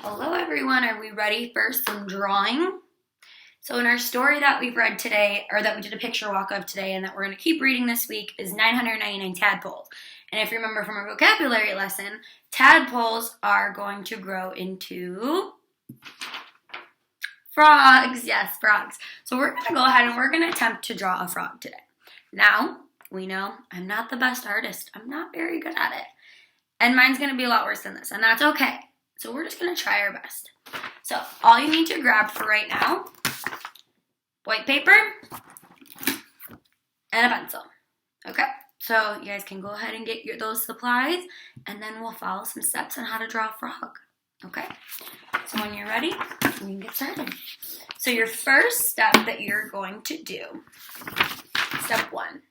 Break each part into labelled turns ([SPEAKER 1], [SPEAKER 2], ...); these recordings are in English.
[SPEAKER 1] Hello everyone, are we ready for some drawing? So in our story that we've read today, or that we did a picture walk of today and that we're going to keep reading this week, is 999 tadpoles. And if you remember from our vocabulary lesson, tadpoles are going to grow into frogs. Yes, frogs. So we're going to go ahead and we're going to attempt to draw a frog today. Now, we know I'm not the best artist. I'm not very good at it. And mine's going to be a lot worse than this, and that's okay. So we're just going to try our best. So all you need to grab for right now, white paper and a pencil. Okay, so you guys can go ahead and get those supplies, and then we'll follow some steps on how to draw a frog. Okay, so when you're ready, we can get started. So your first step that you're going to do, step one,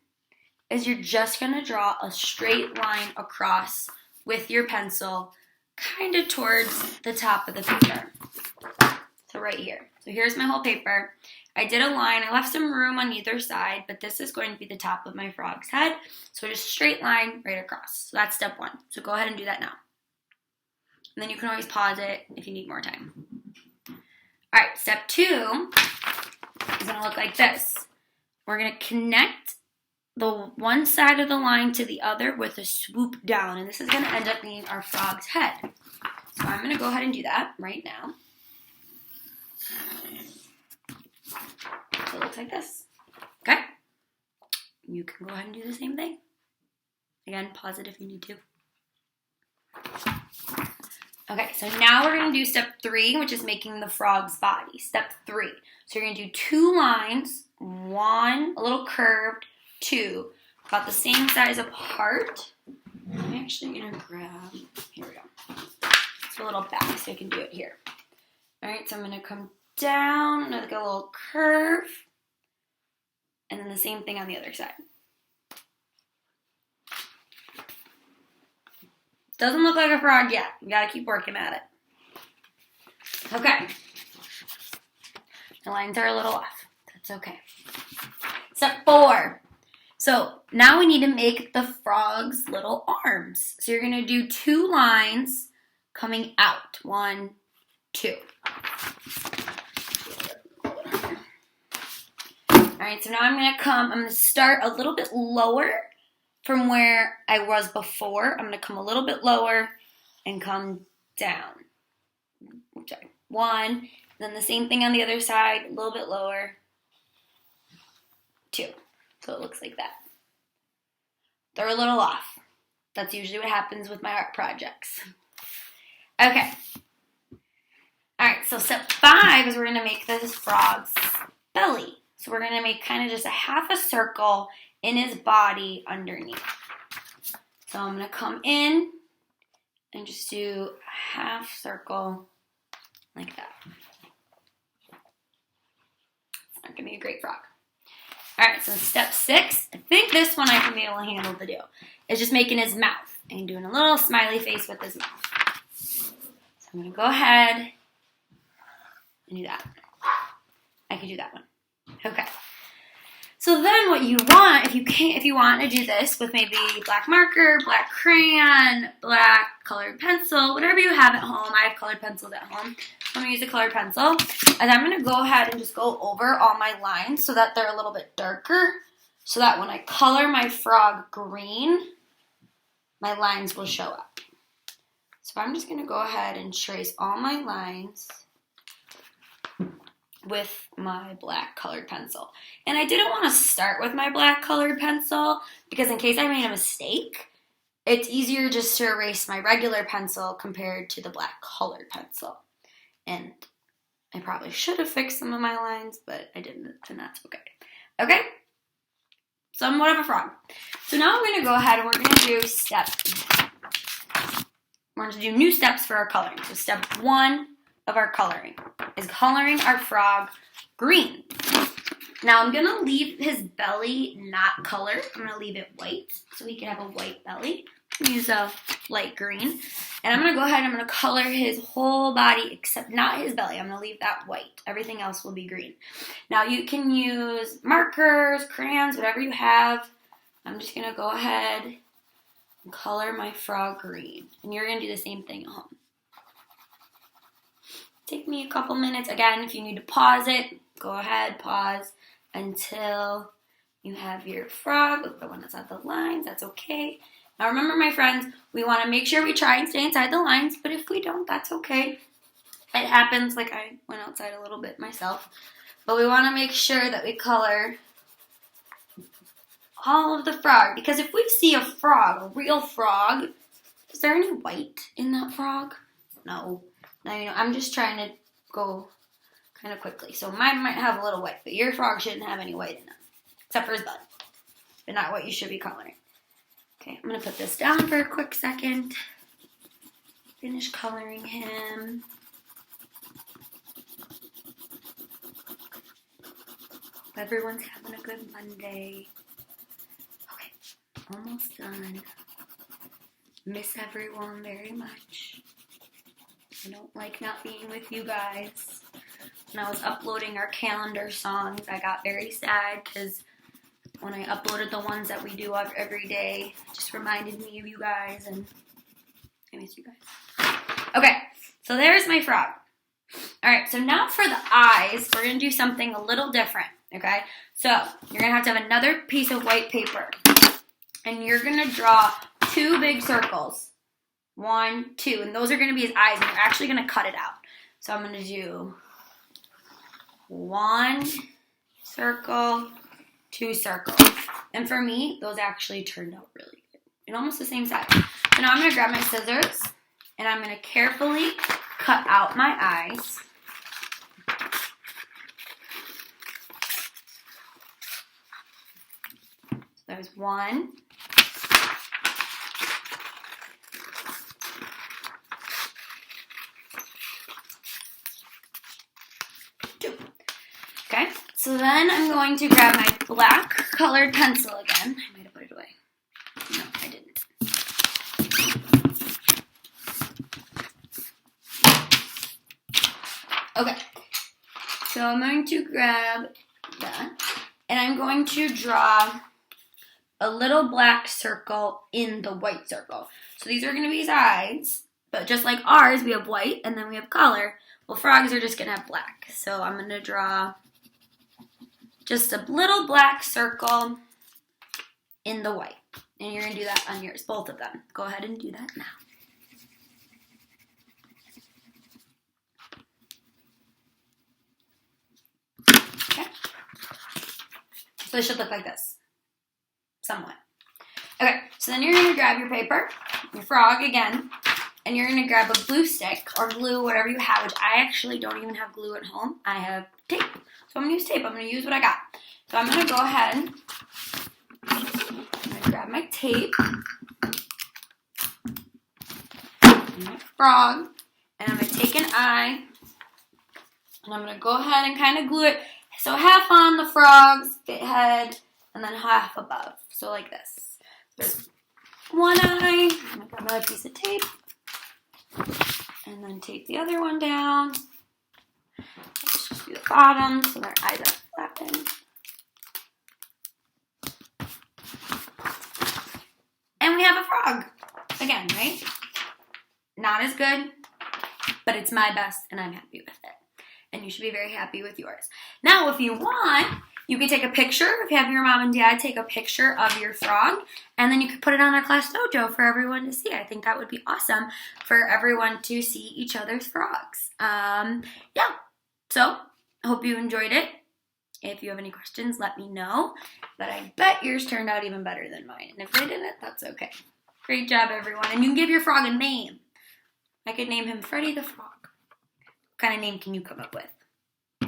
[SPEAKER 1] is you're just going to draw a straight line across with your pencil, kind of towards the top of the paper. So right here. So here's my whole paper. I did a line. I left some room on either side, but this is going to be the top of my frog's head. So just straight line right across. So that's step one. So go ahead and do that now. And then you can always pause it if you need more time. All right, step two is going to look like this. We're going to connect the one side of the line to the other with a swoop down, and this is going to end up being our frog's head. So I'm going to go ahead and do that right now. So it looks like this. Okay? You can go ahead and do the same thing. Again, pause it if you need to. Okay, so now we're going to do step three, which is making the frog's body. Step three. So you're going to do two lines, one a little curved, two about the same size apart. I'm actually going to grab, here we go. It's a little back so I can do it here. All right, so I'm going to come down, like a little curve, and then the same thing on the other side. Doesn't look like a frog yet. You got to keep working at it. Okay. The lines are a little off. That's okay. Step four. So now we need to make the frog's little arms. So you're going to do two lines coming out. One, two. All right, so now I'm going to start a little bit lower from where I was before. I'm going to come a little bit lower and come down. Sorry. One, then the same thing on the other side, a little bit lower. Two. So it looks like that. They're a little off. That's usually what happens with my art projects. Okay. All right, so step five is we're going to make this frog's belly. So we're going to make kind of just a half a circle in his body underneath. So I'm going to come in and just do a half circle like that. It's not going to be a great frog. All right, so step six, I think this one I can be able to handle to do, is just making his mouth and doing a little smiley face with his mouth. So I'm going to go ahead and do that. I can do that one. Okay. So then what you want, if you want to do this with maybe black marker, black crayon, black colored pencil, whatever you have at home. I have colored pencils at home. I'm going to use a colored pencil. And I'm going to go ahead and just go over all my lines so that they're a little bit darker. So that when I color my frog green, my lines will show up. So I'm just going to go ahead and trace all my lines with my black colored pencil. And I didn't want to start with my black colored pencil because in case I made a mistake, it's easier just to erase my regular pencil compared to the black colored pencil. And I probably should have fixed some of my lines, but I didn't, and that's okay. Okay? Somewhat of a frog. So now I'm going to go ahead and we're going to do new steps for our coloring. So step one of our coloring is coloring our frog green. Now I'm going to leave his belly not colored. I'm going to leave it white so he can have a white belly. Use a light green. And I'm going to go ahead and I'm going to color his whole body except not his belly. I'm going to leave that white. Everything else will be green. Now you can use markers, crayons, whatever you have. I'm just going to go ahead and color my frog green. And you're going to do the same thing at home. take me a couple minutes. Again, if you need to pause it, go ahead, pause until you have your frog. The one that's at the lines, that's okay. Now remember, my friends, we want to make sure we try and stay inside the lines, but if we don't, that's okay. It happens, like I went outside a little bit myself. But we want to make sure that we color all of the frog. Because if we see a frog, a real frog, is there any white in that frog? No. Now, you know, I'm just trying to go kind of quickly. So mine might have a little white, but your frog shouldn't have any white in it. Except for his butt. But not what you should be coloring. Okay, I'm going to put this down for a quick second. Finish coloring him. Everyone's having a good Monday. Okay, almost done. Miss everyone very much. I don't like not being with you guys. When I was uploading our calendar songs, I got very sad because when I uploaded the ones that we do every day, it just reminded me of you guys, and I miss you guys. Okay, so there's my frog. All right, so now for the eyes, we're going to do something a little different, okay? So you're going to have another piece of white paper, and you're going to draw 2 big circles. 1, 2, and those are going to be his eyes, and you're actually going to cut it out. So I'm going to do 1 circle, 2 circles. And for me, those actually turned out really good. And almost the same size. So now I'm going to grab my scissors, and I'm going to carefully cut out my eyes. So there's 1. 2. Okay, so then I'm going to grab my black colored pencil again. I might have put it away. No, I didn't. Okay, so I'm going to grab that, and I'm going to draw a little black circle in the white circle. So these are going to be his eyes, but just like ours, we have white and then we have color. Well, frogs are just going to have black. So I'm going to draw just a little black circle in the white. And you're going to do that on yours, both of them. Go ahead and do that now. Okay. So it should look like this. Somewhat. Okay, so then you're going to grab your paper, your frog again, and you're going to grab a glue stick or glue, whatever you have, which I actually don't even have glue at home. I have tape. So I'm going to use tape. I'm going to use what I got. So I'm going to go ahead, I'm going to grab my tape, and my frog, and I'm going to take an eye, and I'm going to go ahead and kind of glue it. So half on the frog's head, and then half above. So like this. There's one eye. I'm going to grab another piece of tape. And then tape the other one down. Let's just do the bottom so their eyes are flattened. And we have a frog. Again, right? Not as good, but it's my best and I'm happy with it. And you should be very happy with yours. Now, if you want, you can take a picture. If you have your mom and dad, take a picture of your frog, and then you can put it on our class dojo for everyone to see. I think that would be awesome for everyone to see each other's frogs. Yeah, so I hope you enjoyed it. If you have any questions, let me know. But I bet yours turned out even better than mine. And if they didn't, that's okay. Great job, everyone. And you can give your frog a name. I could name him Freddy the Frog. What kind of name can you come up with?